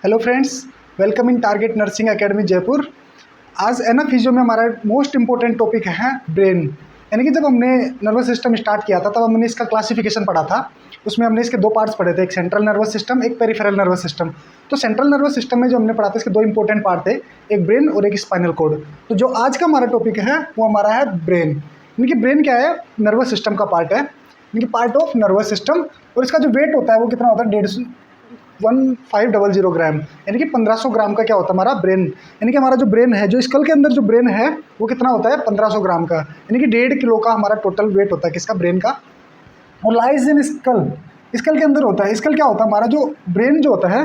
Hello friends, welcome in target nursing academy Jaipur. आज एनाफिजियो में हमारा मोस्ट इंपॉर्टेंट टॉपिक है ब्रेन। यानी कि जब हमने नर्वस सिस्टम स्टार्ट किया था तब हमने इसका क्लासिफिकेशन पढ़ा था। उसमें हमने इसके दो पार्ट्स पढ़े थे, एक सेंट्रल नर्वस सिस्टम, एक पेरिफेरल नर्वस सिस्टम। तो सेंट्रल नर्वस सिस्टम में जो हमने पढ़ा था इसके दो इंपॉर्टेंट पार्ट थे, एक ब्रेन और एक स्पाइनल कॉर्ड। तो जो आज का हमारा टॉपिक है वो हमारा है ब्रेन। यानी कि ब्रेन क्या है? नर्वस सिस्टम का पार्ट है, यानी कि पार्ट ऑफ नर्वस सिस्टम। और इसका जो वेट होता है वो कितना होता है? 1500 ग्राम, यानी कि 1500 ग्राम का क्या होता है हमारा ब्रेन। यानी कि हमारा जो ब्रेन है, जो स्कल के अंदर जो ब्रेन है वो कितना होता है? 1500 ग्राम का, यानी कि 1.5 किलो का हमारा टोटल वेट होता है किसका? ब्रेन का। और लाइज इन स्कल, स्कल के अंदर होता है। स्कल क्या होता है? हमारा जो ब्रेन जो होता है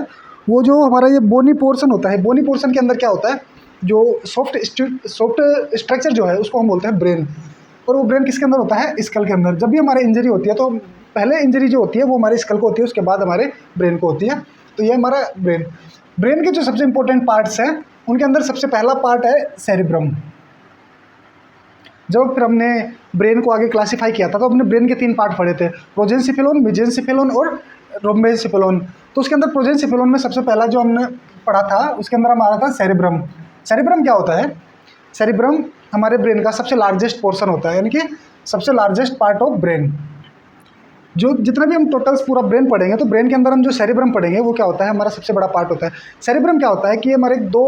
वो जो हमारा ये बोनी पोर्शन होता है, बोनी पोर्शन के अंदर क्या होता है? जो सॉफ्ट स्ट्रक्चर जो है उसको हम बोलते हैं ब्रेन। और वो ब्रेन किसके अंदर होता है? स्कल के अंदर। जब भी हमारे इंजरी होती है तो पहले इंजरी जो होती है वो हमारे स्कल को होती है, उसके बाद हमारे ब्रेन को होती है। तो ये हमारा ब्रेन। ब्रेन के जो सबसे इंपॉर्टेंट पार्ट्स हैं उनके अंदर सबसे पहला पार्ट है सेरिब्रम। जब फिर हमने ब्रेन को आगे क्लासिफाई किया था तो हमने ब्रेन के 3 पार्ट पढ़े थे, प्रोजेंसिफेलोन, मेजेंसिफेलोन और रोम्बेंसिफेलोन। तो उसके अंदर प्रोजेंसिफेलोन में सबसे पहला जो हमने पढ़ा था उसके अंदर हमारा था सेरिब्रम। सेरिब्रम क्या होता है? सेरिब्रम हमारे ब्रेन का सबसे लार्जेस्ट पोर्शन होता है, यानी कि सबसे लार्जेस्ट पार्ट ऑफ ब्रेन। जो जितना भी हम टोटल्स पूरा ब्रेन पढ़ेंगे तो ब्रेन के अंदर हम जो सेरिब्रम पढ़ेंगे वो क्या होता है? हमारा सबसे बड़ा पार्ट होता है। सेरिब्रम क्या होता है कि हमारे 2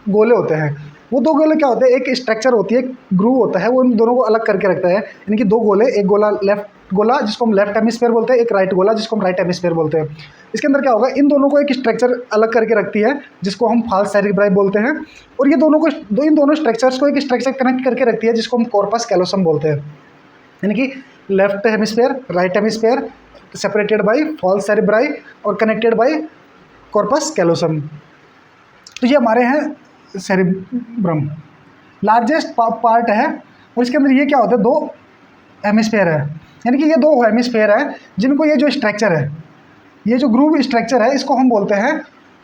गोले होते हैं। वो 2 गोले क्या होते हैं? एक स्ट्रक्चर होती है, एक ग्रूव होता है, वो इन दोनों को अलग करके रखता है। यानी कि 2 गोले, एक गोला लेफ्ट गोला जिसको हम लेफ्ट हेमिस्फीयर बोलते हैं, एक राइट गोला जिसको हम राइट हेमिस्फीयर बोलते हैं। इसके अंदर क्या होगा? इन दोनों को एक स्ट्रक्चर अलग करके रखती है जिसको हम फाल्स सेरिब्राई बोलते हैं। और ये दोनों को इन दोनों स्ट्रक्चर्स को एक स्ट्रक्चर कनेक्ट करके रखती है जिसको हम कॉर्पस कैलोसम बोलते हैं। यानी कि left hemisphere, right hemisphere separated by falx cerebri और कनेक्टेड बाय कॉर्पस कैलोसम। तो ये हमारे हैं सेरिब्रम, लार्जेस्ट पार्ट है। और इसके अंदर ये क्या होता है? 2 हेमिस्फीयर है, यानी कि ये 2 हेमिस्फीयर है जिनको ये जो स्ट्रक्चर है, ये जो ग्रूव स्ट्रक्चर है इसको हम बोलते हैं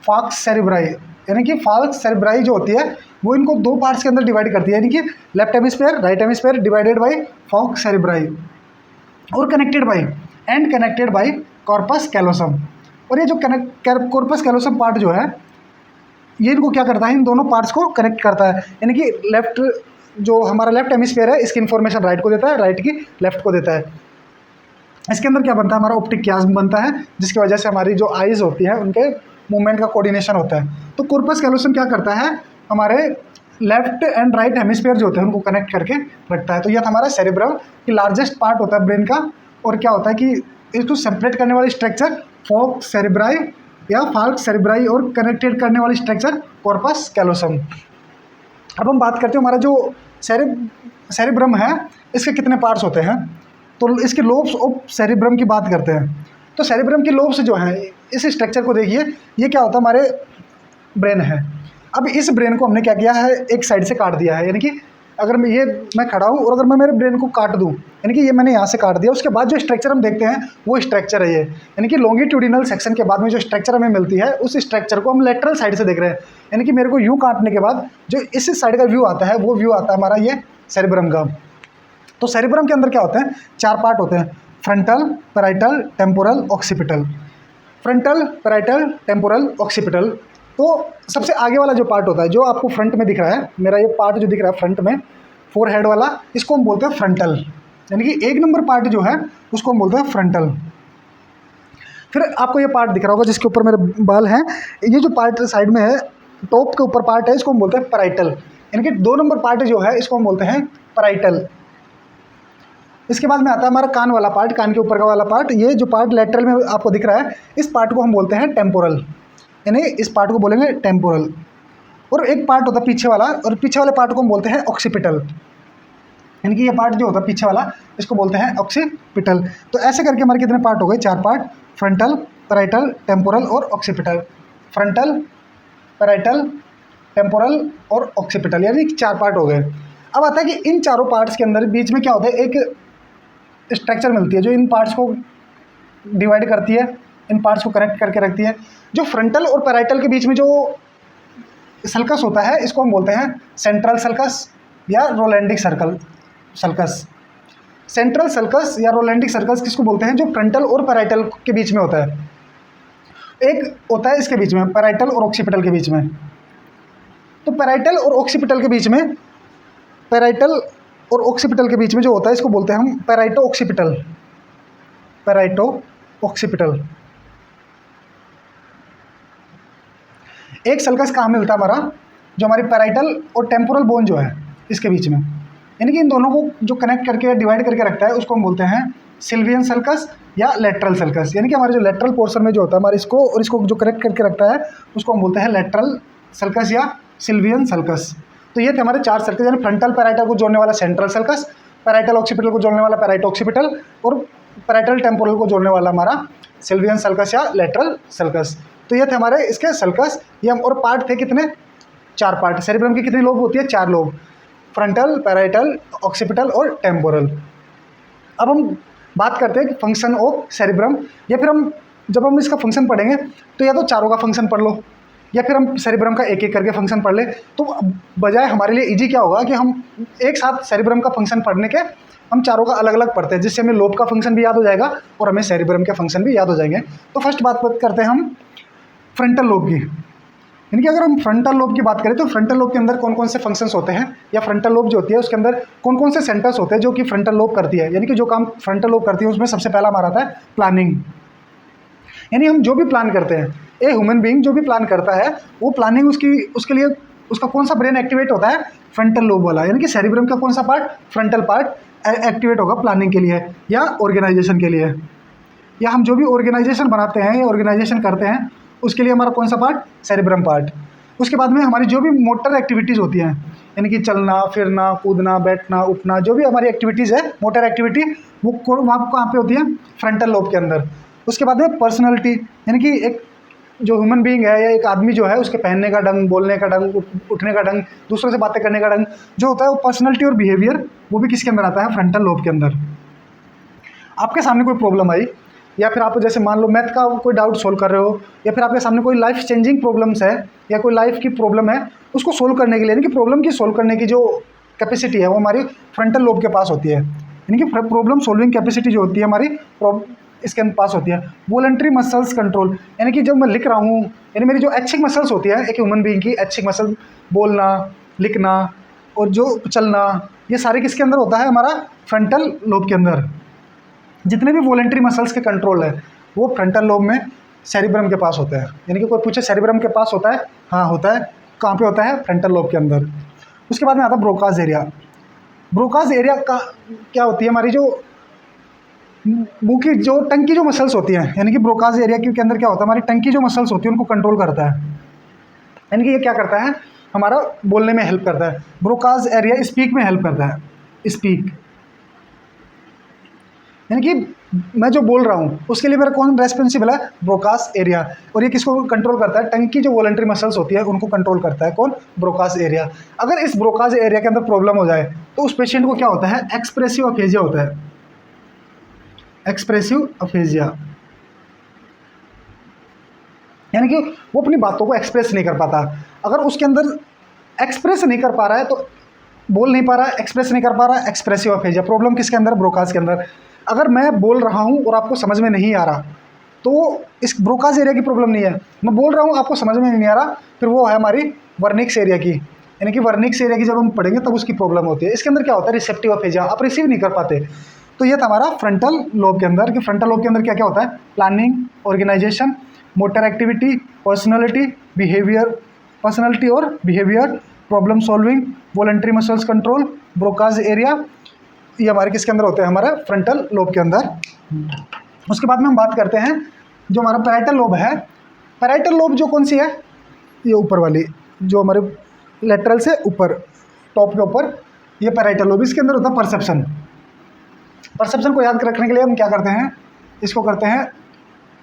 फॉक्स सेरिब्राई। यानी कि फॉक्स सेरिब्राई जो होती है वो इनको 2 पार्ट्स के अंदर डिवाइड करती है, यानी कि left hemisphere, right hemisphere divided by falx cerebri और कनेक्टेड बाय कॉर्पस कैलोसम। और ये जो कॉर्पस कैलोसम पार्ट जो है ये इनको क्या करता है? इन दोनों पार्ट्स को कनेक्ट करता है। यानी कि लेफ्ट जो हमारा लेफ्ट हेमिस्फीयर है इसकी इन्फॉर्मेशन राइट को देता है, राइट की लेफ्ट को देता है। इसके अंदर क्या बनता है? हमारा ऑप्टिक कियाज्म बनता है जिसकी वजह से हमारी जो आइज होती है उनके मूवमेंट का कोऑर्डिनेशन होता है। तो कॉर्पस कैलोसम क्या करता है? हमारे लेफ्ट एंड राइट हेमिस्फीयर जो होते हैं उनको कनेक्ट करके रखता है। तो यह हमारा सेरिब्रम की लार्जेस्ट पार्ट होता है ब्रेन का। और क्या होता है कि इसको सेपरेट करने वाली स्ट्रक्चर फॉक्स सेरिब्राई या फाल्स सेरिब्राई और कनेक्टेड करने वाली स्ट्रक्चर कॉर्पस कैलोसम। अब हम बात करते हैं हमारा जो सेरिब्रम है इसके कितने पार्ट्स होते हैं। तो इसके लोब्स ऑफ सेरिब्रम की बात करते हैं। तो सेरिब्रम के लोब्स जो हैं, इस स्ट्रक्चर को देखिए, ये क्या होता है? हमारे ब्रेन है। अब इस ब्रेन को हमने क्या किया है? एक साइड से काट दिया है। यानी कि अगर मैं खड़ा हूँ और अगर मैं मेरे ब्रेन को काट दूँ, यानी कि ये मैंने यहाँ से काट दिया, उसके बाद जो स्ट्रक्चर हम देखते हैं वो स्ट्रक्चर है ये। यानी कि लॉन्गिट्यूडिनल सेक्शन के बाद में जो स्ट्रक्चर हमें मिलती है उस स्ट्रक्चर को हम लेटरल साइड से देख रहे हैं। यानी कि मेरे को यूँ काटने के बाद जो इस साइड का व्यू आता है वो व्यू आता है हमारा ये सेरिब्रम का। तो सेरिब्रम के अंदर क्या होते हैं? 4 पार्ट होते हैं, frontal, parietal, temporal, occipital. Frontal, parietal, temporal, occipital. तो सबसे आगे वाला जो पार्ट होता है जो आपको फ्रंट में दिख रहा है, मेरा ये पार्ट जो दिख रहा है फ्रंट में, 4 हेड वाला, इसको हम बोलते हैं फ्रंटल। यानी कि 1 नंबर पार्ट जो है उसको हम बोलते हैं फ्रंटल। फिर आपको ये पार्ट दिख रहा होगा जिसके ऊपर मेरे बाल हैं, ये जो पार्ट साइड में है, टॉप के ऊपर पार्ट है, इसको हम बोलते हैं पैराइटल। यानी कि 2 नंबर पार्ट जो है इसको हम बोलते हैं पैराइटल। इसके बाद में आता है हमारा कान वाला पार्ट, कान के ऊपर का वाला पार्ट। ये जो पार्ट लेटरल में आपको दिख रहा है इस पार्ट को हम बोलते हैं टेम्पोरल, यानी इस पार्ट को बोलेंगे टेम्पोरल। और एक पार्ट होता है पीछे वाला, और पीछे वाले पार्ट को हम बोलते हैं ऑक्सीपिटल। यानी कि ये पार्ट जो होता है पीछे वाला इसको बोलते हैं ऑक्सीपिटल। तो ऐसे करके हमारे कितने पार्ट हो गए? 4 पार्ट, फ्रंटल, पैराइटल, टेम्पोरल और ऑक्सीपिटल। फ्रंटल, पैराइटल, टेम्पोरल और ऑक्सीपिटल, यानी 4 पार्ट हो गए। अब आता है कि इन चारों पार्ट्स के अंदर बीच में क्या होता है? एक स्ट्रक्चर मिलती है जो इन पार्ट्स को डिवाइड करती है, इन पार्ट्स को कनेक्ट करके रखती है। जो फ्रंटल और पैराइटल के बीच में जो सल्कस होता है इसको हम बोलते हैं सेंट्रल सल्कस या रोलैंडिक सल्कस। सेंट्रल सल्कस या रोलैंडिक सर्कस किसको बोलते हैं? जो फ्रंटल और पैराइटल के बीच में होता है। एक होता है इसके बीच में, पैराइटल और ऑक्सीपिटल के बीच में। तो पैराइटल और ऑक्सीपिटल के बीच में, पैराइटल और ऑक्सीपिटल के बीच में जो होता है इसको बोलते हैं हम पैराइटो ऑक्सीपिटल, पैराइटो ऑक्सीपिटल। एक सल्कस कहाँ मिलता है हमारा, जो हमारी पैराइटल और टेम्पोरल बोन जो है इसके बीच में, यानी कि इन दोनों को जो कनेक्ट करके डिवाइड करके रखता है उसको हम बोलते हैं सिल्वियन सल्कस या लेटरल सल्कस। यानी कि हमारे जो लेटरल पोर्शन में जो होता है हमारे इसको और इसको जो कनेक्ट करके रखता है उसको हम बोलते हैं लेटरल सल्कस या सिल्वियन सल्कस। तो ये थे हमारे 4 सल्कस, यानी फ्रंटल पैराइटल को जोड़ने वाला सेंट्रल सल्कस, पैराइटल ऑक्सीपिटल को जोड़ने वाला पैराइटो ऑक्सीपिटल और पैराइटल टेम्पोरल को जोड़ने वाला हमारा सिल्वियन सल्कस या लेटरल सल्कस। तो ये थे हमारे इसके सल्कस। ये हम और पार्ट थे कितने, 4 पार्ट। सेरिब्रम की कितनी लोब होती है, 4 लोब, फ्रंटल, पैराइटल, ऑक्सीपिटल और टेम्पोरल। अब हम बात करते हैं कि फंक्शन ऑफ सेरिब्रम, या फिर हम जब हम इसका फंक्शन पढ़ेंगे तो या तो चारों का फंक्शन पढ़ लो या फिर हम सेरिब्रम का एक एक करके फंक्शन पढ़ ले। तो बजाय हमारे लिए इजी क्या होगा कि हम एक साथ सेरिब्रम का फंक्शन पढ़ने के हम चारों का अलग अलग पढ़ते हैं, जिससे हमें लोब का फंक्शन भी याद हो जाएगा और हमें सेरिब्रम के फंक्शन भी याद हो जाएंगे। तो फर्स्ट बात करते हैं हम फ्रंटल लोब की। यानी कि अगर हम फ्रंटल लोब की बात करें तो फ्रंटल लोब के अंदर कौन कौन से फंक्शंस होते हैं, या फ्रंटल लोब जो होती है उसके अंदर कौन कौन से सेंटर्स होते हैं जो कि फ्रंटल लोब करती है। यानी कि जो काम फ्रंटल लोब करती है उसमें सबसे पहला हमारा आता है प्लानिंग। यानी हम जो भी प्लान करते हैं, ए ह्यूमन बीइंग जो भी प्लान करता है वो प्लानिंग उसके लिए उसका कौन सा ब्रेन एक्टिवेट होता है, फ्रंटल लोब वाला। यानी कि सेरिब्रम का कौन सा पार्ट, फ्रंटल पार्ट एक्टिवेट होगा प्लानिंग के लिए या ऑर्गेनाइजेशन के लिए, या हम जो भी ऑर्गेनाइजेशन बनाते हैं या ऑर्गेनाइजेशन करते हैं उसके लिए हमारा कौन सा पार्ट, सेरिब्रम पार्ट। उसके बाद में हमारी जो भी मोटर एक्टिविटीज़ होती हैं, यानी कि चलना फिरना कूदना बैठना उठना, जो भी हमारी एक्टिविटीज़ है मोटर एक्टिविटी, वो वहाँ कहाँ पे होती है, फ्रंटल लोब के अंदर। उसके बाद में पर्सनैलिटी, यानी कि एक जो ह्यूमन बीइंग है या एक आदमी जो है उसके पहनने का ढंग, बोलने का ढंग, उठने का ढंग, दूसरों से बातें करने का ढंग जो होता है वो पर्सनैलिटी और बिहेवियर, वो भी किसके अंदर आता है, फ्रंटल लोब के अंदर। आपके सामने कोई प्रॉब्लम आई, या फिर आप जैसे मान लो मैथ का कोई डाउट सोल्व कर रहे हो, या फिर आपके सामने कोई लाइफ चेंजिंग प्रॉब्लम्स है या कोई लाइफ की प्रॉब्लम है, उसको सोल्व करने के लिए, यानी कि प्रॉब्लम की सोल्व करने की जो कैपेसिटी है वो हमारी फ्रंटल लोब के पास होती है। यानी कि प्रॉब्लम सोल्विंग कैपेसिटी जो होती है हमारी इसके पास होती है। वॉलंटरी मसल्स कंट्रोल, यानी कि जब मैं लिख रहा हूँ, यानी मेरी जो ऐच्छिक मसल्स होती है एक ह्यूमन बीइंग की ऐच्छिक मसल, बोलना लिखना और जो चलना, ये सारे किसके अंदर होता है, हमारा फ्रंटल लोब के अंदर। जितने भी वॉलंटरी मसल्स के कंट्रोल है वो फ्रंटल लोब में सेरिब्रम के पास होता है। यानी कि कोई पूछे सेरिब्रम के पास होता है, हाँ होता है। कहाँ पे होता है, फ्रंटल लोब के अंदर। उसके बाद में आता है ब्रोकाज एरिया। ब्रोकाज एरिया का क्या होती है, हमारी जो मुंह की जो टंग की जो मसल्स होती हैं, यानी कि ब्रोकाज एरिया के अंदर क्या होता है, हमारी टंग की जो मसल्स होती है उनको कंट्रोल करता है। यानी कि ये क्या करता है, हमारा बोलने में हेल्प करता है। ब्रोकाज एरिया स्पीक में हेल्प करता है, स्पीक, यानी कि मैं जो बोल रहा हूँ उसके लिए मेरा कौन रेस्पॉन्सिबल है, ब्रोकास एरिया। और ये किसको कंट्रोल करता है, टंग की जो वॉलंटरी मसल्स होती है उनको कंट्रोल करता है कौन, ब्रोकास एरिया। अगर इस ब्रोकास एरिया के अंदर प्रॉब्लम हो जाए तो उस पेशेंट को क्या होता है, एक्सप्रेसिव अफेजिया होता है, एक्सप्रेसिव अफेजिया। यानी कि वो अपनी बातों को एक्सप्रेस नहीं कर पाता। अगर उसके अंदर एक्सप्रेस नहीं कर पा रहा है तो बोल नहीं पा रहा है, एक्सप्रेस नहीं कर पा रहा है, एक्सप्रेसिव अफेजिया। प्रॉब्लम किसके अंदर, ब्रोकास के अंदर। अगर मैं बोल रहा हूँ और आपको समझ में नहीं आ रहा तो इस ब्रोकास एरिया की प्रॉब्लम नहीं है। मैं बोल रहा हूँ आपको समझ में नहीं आ रहा, फिर वो है हमारी वर्निक्स एरिया की। यानी कि वर्निक्स एरिया की जब हम पढ़ेंगे तब उसकी प्रॉब्लम होती है। इसके अंदर क्या होता है, रिसेप्टिव अफेजिया, आप रिसीव नहीं कर पाते। तो ये था हमारा फ्रंटल लोब के अंदर, कि फ्रंटल लोब के अंदर क्या क्या होता है, planning, organisation, motor activity, personality, behaviour, personality और behaviour, problem solving, voluntary muscles control, Broca's area, ये हमारे किसके अंदर होते हैं, हमारे फ्रंटल लोब के अंदर। उसके बाद में हम बात करते हैं जो हमारा पैराइटल लोब है। पैराइटल लोब जो कौन सी है, ये ऊपर वाली जो हमारे लेटरल से ऊपर टॉप के ऊपर, ये पैराइटल लोब, इसके अंदर होता है परसेप्शन। परसेप्शन को याद रखने के लिए हम क्या करते हैं, इसको करते हैं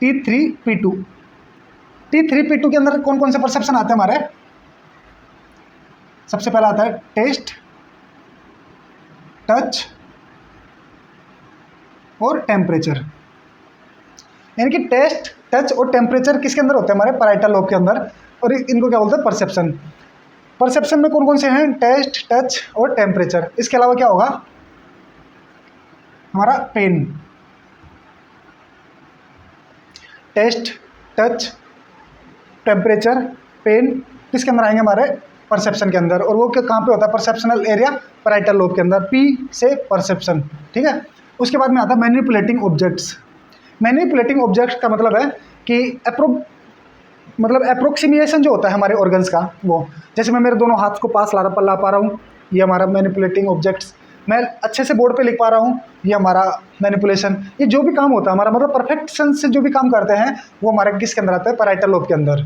T3P2। T3P2 के अंदर कौन कौन से परसेप्शन आते हैं हमारे, सबसे पहला आता है टेस्ट, टच और टेम्परेचर। यानी कि टेस्ट, टच और टेम्परेचर किसके अंदर होते हैं, हमारे पैराइटल लोब के अंदर। और इनको क्या बोलते हैं, परसेप्शन। परसेप्शन में कौन कौन से हैं, टेस्ट, टच और टेम्परेचर। इसके अलावा क्या होगा, हमारा pain, taste, touch, temperature, pain किसके अंदर आएंगे? हमारे परसेप्शन के अंदर। और वो कहाँ पे होता है? परसेप्शनल एरिया पैराइटल लोब के अंदर। पी से परसेप्शन, ठीक है। उसके बाद में आता है मैनिपुलेटिंग ऑब्जेक्ट्स। मैनिपुलेटिंग ऑब्जेक्ट्स का मतलब है कि अप्रोक्सीमेशन जो होता है हमारे ऑर्गन्स का, वो जैसे मैं मेरे दोनों हाथ को पास ला पा रहा हूँ, ये हमारा मैनिपुलेटिंग ऑब्जेक्ट्स। मैं अच्छे से बोर्ड पे लिख पा रहा हूँ, ये हमारा मैनिपुलेशन। ये जो भी काम होता है हमारा, मतलब परफेक्शन से जो भी काम करते हैं, वो हमारे किसके अंदर आता है? पैराइटल लोब के अंदर।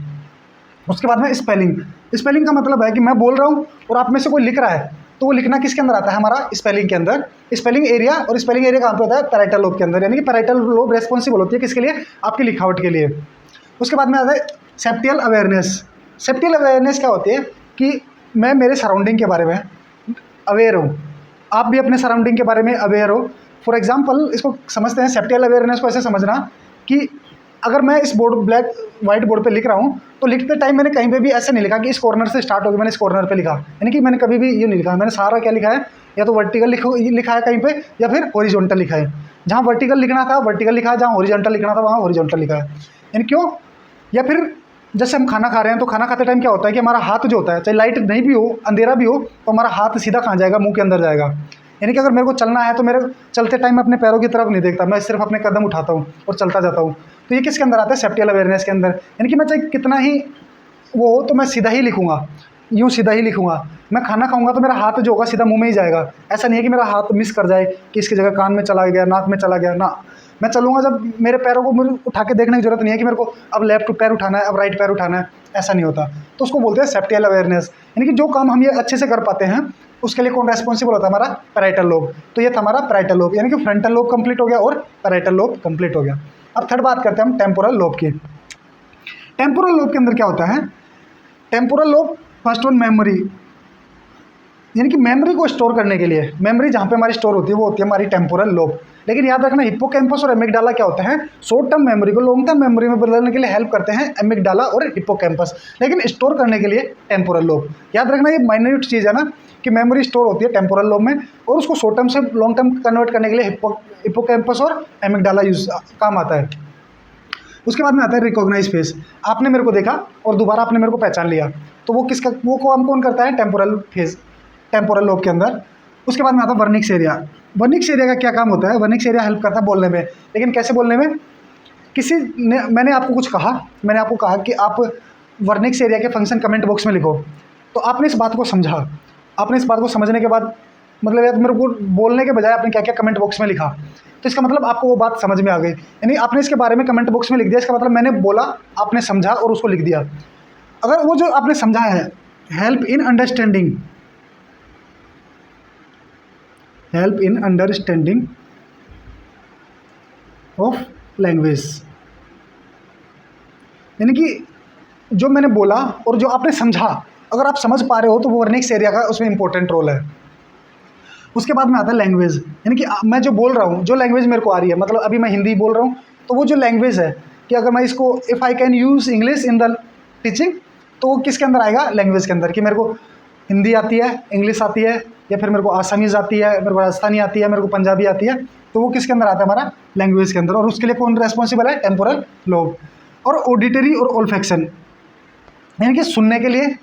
उसके बाद में स्पेलिंग। स्पेलिंग का मतलब है कि मैं बोल रहा हूँ और आप में से कोई लिख रहा है, तो वो लिखना किसके अंदर आता है? हमारा स्पेलिंग के अंदर। स्पेलिंग एरिया, और स्पेलिंग एरिया कहाँ पे होता है? पैराइटल लोब के अंदर। यानी कि पैराइटल लोब रेस्पॉन्सिबल होती है किसके लिए? आपकी लिखावट के लिए। उसके बाद में आता है सेप्टियल अवेयरनेस। सेप्टियल अवेयरनेस क्या होती है? कि मैं मेरे सराउंडिंग के बारे में अवेयर हूँ, आप भी अपने सराउंडिंग के बारे में अवेयर हो। फॉर एग्जाम्पल इसको समझते हैं, सेप्टियल अवेयरनेस को ऐसे समझना कि अगर मैं इस ब्लैक वाइट बोर्ड पे लिख रहा हूँ, तो लिखते टाइम मैंने कहीं पे भी ऐसे नहीं लिखा कि इस कॉर्नर से स्टार्ट होगी, मैंने इस कॉर्नर पे लिखा। यानी कि मैंने कभी भी ये नहीं लिखा, मैंने सारा क्या लिखा है? या तो वर्टिकल लिखा है कहीं पे, या फिर हॉरिजॉन्टल लिखा है। जहाँ वर्टिकल लिखना था वर्टिकल लिखा है, जहाँ हॉरिजॉन्टल लिखना था वहाँ हॉरिजॉन्टल लिखा है। यानी क्यों? या फिर जैसे हम खाना खा रहे हैं, तो खाना खाते टाइम क्या होता है कि हमारा हाथ जो होता है, चाहे लाइट नहीं भी हो, अंधेरा भी हो, तो हमारा हाथ सीधा कहाँ जाएगा? मुंह के अंदर जाएगा। यानी कि अगर मेरे को चलना है, तो मेरे चलते टाइम मैं अपने पैरों की तरफ नहीं देखता, मैं सिर्फ अपने कदम उठाता हूँ और चलता जाता हूँ। तो ये किसके अंदर आता है? सेप्टियल अवेयरनेस के अंदर। यानी कि मैं चाहे कितना ही वो हो, तो मैं सीधा ही लिखूंगा, यूँ सीधा ही लिखूंगा। मैं खाना खाऊंगा तो मेरा हाथ जो होगा सीधा मुंह में ही जाएगा। ऐसा नहीं है कि मेरा हाथ मिस कर जाए, कि इसकी जगह कान में चला गया, नाक में चला गया ना। मैं चलूंगा जब मेरे पैरों को मुझे उठा के देखने की जरूरत नहीं है कि मेरे को अब लेफ्ट पैर उठाना है, अब राइट पैर उठाना है, ऐसा नहीं होता। तो उसको बोलते हैं सेप्टियल अवेयरनेस। यानी कि जो काम हम ये अच्छे से कर पाते हैं, उसके लिए कौन रेस्पॉन्सिबल होता है? हमारा पैराइटल लोब। तो ये था हमारा पैराइटल लोब, यानी कि फ्रंटल लोब कंप्लीट हो गया और पैराइटल लोब कंप्लीट हो गया। अब थर्ड बात करते हैं हम टेम्पोरल लोब की। टेम्पोरल लोब के अंदर क्या होता है? Temporal lobe first one memory, यानी कि मेमोरी को स्टोर करने के लिए, मेमोरी जहाँ पे हमारी स्टोर होती है वो होती है हमारी टेम्पोरल लोब। लेकिन याद रखना, हिप्पोकैम्पस और एमिगडाला क्या होते हैं? शॉर्ट टर्म मेमोरी को लॉन्ग टर्म मेमोरी में बदलने के लिए हेल्प करते हैं एमिगडाला और हिप्पोकैम्पस, लेकिन स्टोर करने के लिए टेम्पोरल लोब। याद रखना, ये माइन्यूट चीज़ है ना, कि मेमोरी स्टोर होती है टेम्पोरल लोब में, और उसको शॉर्ट टर्म से लॉन्ग टर्म कन्वर्ट करने के लिए हिप्पोकैम्पस और एमिगडाला यूज काम आता है। उसके बाद में आता है रिकॉग्नाइज फेस। आपने मेरे को देखा और दोबारा आपने मेरे को पहचान लिया, तो वो किसका, वो काम कौन करता है? टेम्पोरल फेस, टेम्पोरल लोब के अंदर। उसके बाद में आता है वर्निक्स एरिया। वर्निक्स एरिया का क्या काम होता है? वर्निक्स एरिया हेल्प करता है बोलने में, लेकिन कैसे बोलने में? किसी ने, मैंने आपको कुछ कहा, मैंने आपको कहा कि आप वर्निक्स एरिया के फंक्शन कमेंट बॉक्स में लिखो, तो आपने इस बात को समझा। आपने इस बात को समझने के बाद, मतलब यार मेरे को बोलने के बजाय आपने क्या क्या कमेंट बॉक्स में लिखा, तो इसका मतलब आपको वो बात समझ में आ गई। यानी आपने इसके बारे में कमेंट बॉक्स में लिख दिया, इसका मतलब मैंने बोला, आपने समझा और उसको लिख दिया। अगर वो जो आपने समझा है, help in understanding, help in understanding of language, यानी कि जो मैंने बोला और जो आपने समझा, अगर आप समझ पा रहे हो, तो वो वर्निक्स एरिया का उसमें इंपॉर्टेंट रोल है। उसके बाद में आता है लैंग्वेज, यानी कि मैं जो बोल रहा हूँ, जो लैंग्वेज मेरे को आ रही है, मतलब अभी मैं हिंदी बोल रहा हूँ, तो वो जो लैंग्वेज है, कि अगर मैं इसको, if I can use English in the teaching, तो वो किसके अंदर आएगा? लैंग्वेज के अंदर। कि मेरे को हिंदी आती है, इंग्लिश आती है, या फिर मेरे को आसामीज़ आती है, मेरे को राजस्थानी आती है, मेरे को पंजाबी आती है, तो वो किसके अंदर आता है? हमारा लैंग्वेज के अंदर। और उसके लिए कौन रेस्पॉन्सिबल है? Temporal lobe. और ऑडिटरी और ओल्फैक्शन, यानी कि सुनने के लिए